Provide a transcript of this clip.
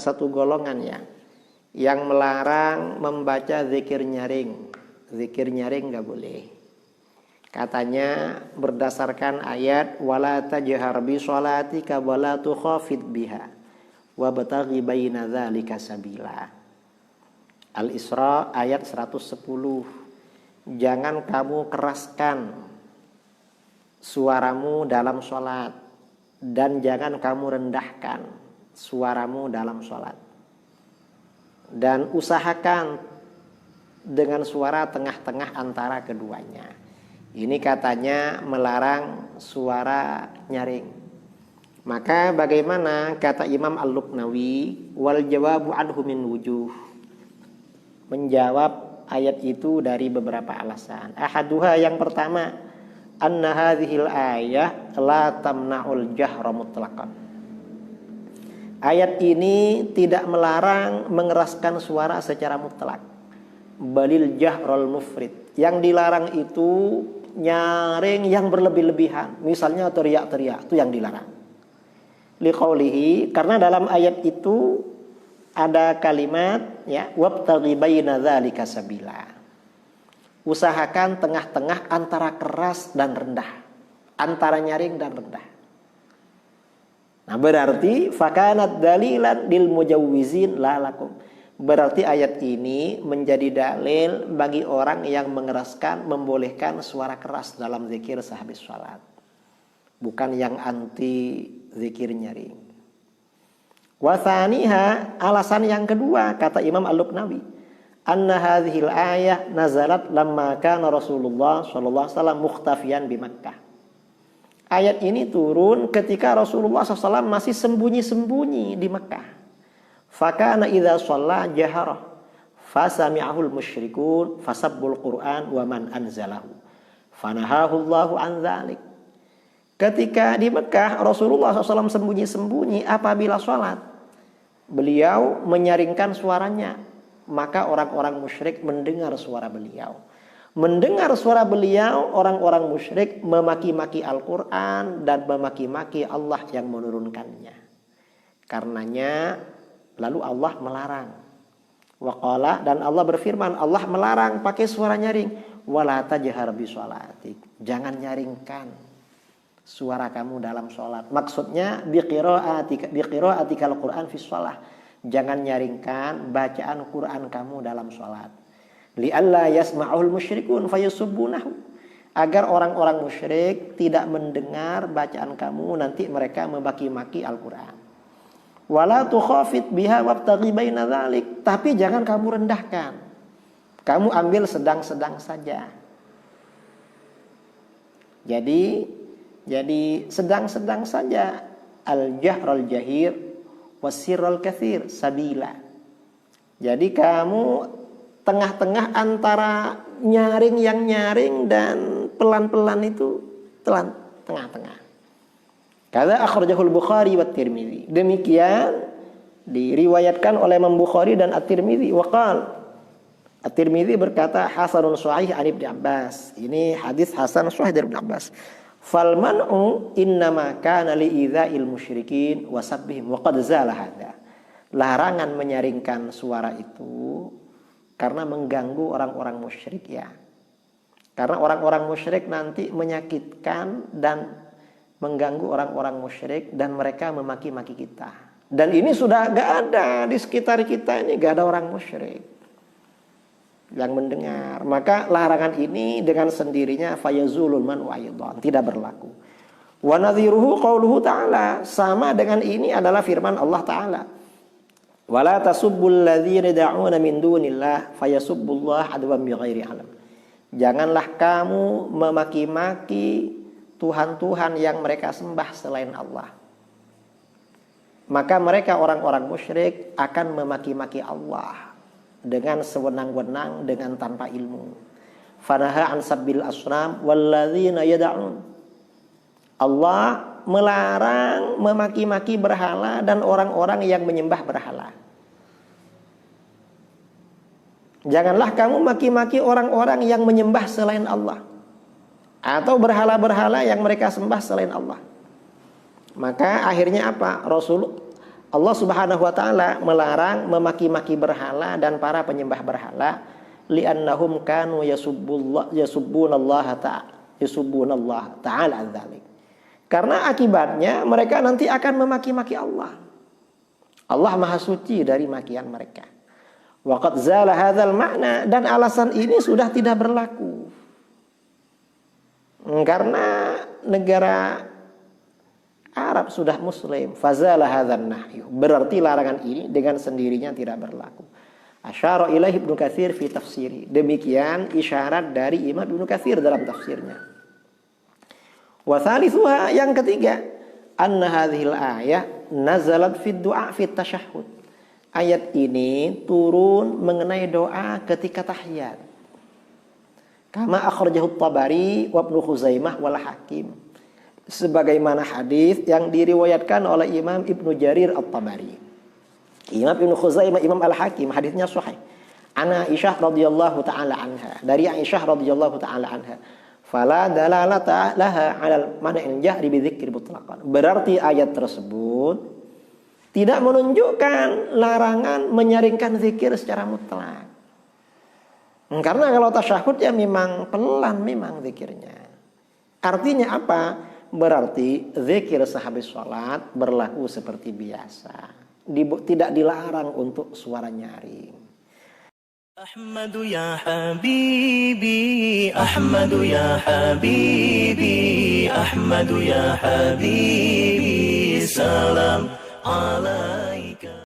ada satu golongan ya yang melarang membaca zikir nyaring. Zikir nyaring nggak boleh. Katanya berdasarkan ayat wala tajhar bi sholatika wala tukhafid biha wabtaghi baina dzalika sabila. Al-Isra ayat 110. Jangan kamu keraskan suaramu dalam sholat dan jangan kamu rendahkan suaramu dalam sholat, dan usahakan dengan suara tengah-tengah antara keduanya. Ini katanya melarang suara nyaring. Maka bagaimana kata Imam Al-Luqnawi, wal jawabu anhu min wujuh, menjawab ayat itu dari beberapa alasan. Ahaduha, yang pertama, anna hadhil ayah la tamna'ul jahra mutlaqan. Ayat ini tidak melarang mengeraskan suara secara mutlak. Balil jahrul mufrid. Yang dilarang itu nyaring yang berlebih-lebihan. Misalnya teriak-teriak, itu yang dilarang. Liqaulihi, karena dalam ayat itu ada kalimat ya wabtaghi baina dzalika sabila. Usahakan tengah-tengah antara keras dan rendah, antara nyaring dan rendah. Nah, berarti fakanat dalilan lil mujawwizin la lakum. Berarti ayat ini menjadi dalil bagi orang yang mengeraskan, membolehkan suara keras dalam zikir sehabis sholat, bukan yang anti zikir nyaring. Wa tsaniha, alasan yang kedua kata Imam Al-Luqnawi, anna hadhil ayah nazalat lamma kana Rasulullah sallallahu alaihi wasallam mukhtafiyan di Makkah. Ayat ini turun ketika Rasulullah SAW masih sembunyi-sembunyi di Makkah. Fakana idza shalla jahara fasami'ahul musyrikun fasabbul Qur'an wa man anzalahu fanahahu Allahu an dzalik. Ketika di Mekah Rasulullah SAW sembunyi-sembunyi apabila sholat, beliau menyaringkan suaranya, maka orang-orang musyrik mendengar suara beliau. Mendengar suara beliau, orang-orang musyrik memaki-maki Al-Quran dan memaki-maki Allah yang menurunkannya. Karenanya lalu Allah melarang. Waqala, dan Allah berfirman, Allah melarang pakai suara nyaring. Wala tajhar bi sholatik, jangan nyaringkan suara kamu dalam sholat. Maksudnya biqira'atikal Quran fi sholah, jangan nyaringkan bacaan Quran kamu dalam sholat. Li'alla yasma'ul musyrikun fayusubbunahu, agar orang-orang musyrik tidak mendengar bacaan kamu, nanti mereka memaki-maki Al-Quran. Wala tukhafid biha wabtaghi baina dzalik, tapi jangan kamu rendahkan, kamu ambil sedang-sedang saja. Jadi sedang-sedang saja. Al-jahrul jahir wasirrul katsir sabila. Jadi kamu tengah-tengah antara nyaring yang nyaring dan pelan-pelan itu tengah-tengah. Kata akhrajahul Bukhari wa Tirmidzi. Demikian diriwayatkan oleh Imam Bukhari dan At-Tirmidzi. Waqal At-Tirmidzi berkata hasanun sahih an Ibnu Abbas. Ini hadis hasan sahih dari Ibnu Abbas. Fal man'u innama kana li idza'il musyrikin wa sabbihim wa qad zala hadza. Larangan menyaringkan suara itu karena mengganggu orang-orang musyrik ya. Karena orang-orang musyrik nanti menyakitkan dan mengganggu orang-orang musyrik dan mereka memaki-maki kita. Dan ini sudah gak ada di sekitar kita ini, gak ada orang musyrik yang mendengar. Maka larangan ini dengan sendirinya fayazulul man wa aidan, tidak berlaku. Wa nadhiruhu qauluhu ta'ala, sama dengan ini adalah firman Allah Ta'ala. Wala tasubbul ladzina yad'una min dunillah fayasubbullaha adwan bighairi ilm. Janganlah kamu memaki-maki Tuhan-Tuhan yang mereka sembah selain Allah. Maka mereka orang-orang musyrik akan memaki-maki Allah dengan sewenang-wenang, dengan tanpa ilmu. Fanaha an sabbil asnam walladzina yad'un. Allah melarang memaki-maki berhala dan orang-orang yang menyembah berhala. Janganlah kamu maki-maki orang-orang yang menyembah selain Allah atau berhala-berhala yang mereka sembah selain Allah. Maka akhirnya apa? Allah Subhanahu wa taala melarang memaki-maki berhala dan para penyembah berhala li'annahum kanu yasubbunallaha ta'ala dzalik. Karena akibatnya mereka nanti akan memaki-maki Allah. Allah Maha Suci dari makian mereka. Waqad zala hadzal makna, dan alasan ini sudah tidak berlaku. Karena negara Arab sudah muslim, fazala hadzan nahyu. Berarti larangan ini dengan sendirinya tidak berlaku. Asyara ilaihi Ibnu Katsir fi tafsiri. Demikian isyarat dari Imam Ibnu Katsir dalam tafsirnya. Wa thalithuha, yang ketiga, anna hadhil ayah nazalat fi du'a fi tasyahhud. Ayat ini turun mengenai doa ketika tahiyat. Kama akhrajahu At-Tabari wa Ibnu Khuzaimah wal Hakim. Sebagaimana hadis yang diriwayatkan oleh Imam Ibnu Jarir At-Tabari, Imam Ibnu Khuzaimah, Imam Al-Hakim, hadisnya sahih. Ana Aisyah radhiyallahu taala anha, dari Aisyah radhiyallahu taala anha. Fala dalalata laha 'alal man'il jahri bi dzikri mutlaqan. Berarti ayat tersebut tidak menunjukkan larangan menyaringkan zikir secara mutlak. Karena kalau tasyahud ya memang pelan memang zikirnya. Artinya apa? Berarti zikir sehabis sholat berlaku seperti biasa. Tidak dilarang untuk suara nyaring. Ahmadu ya habibi, Ahmadu ya habibi, Ahmadu ya habibi, salam alaika.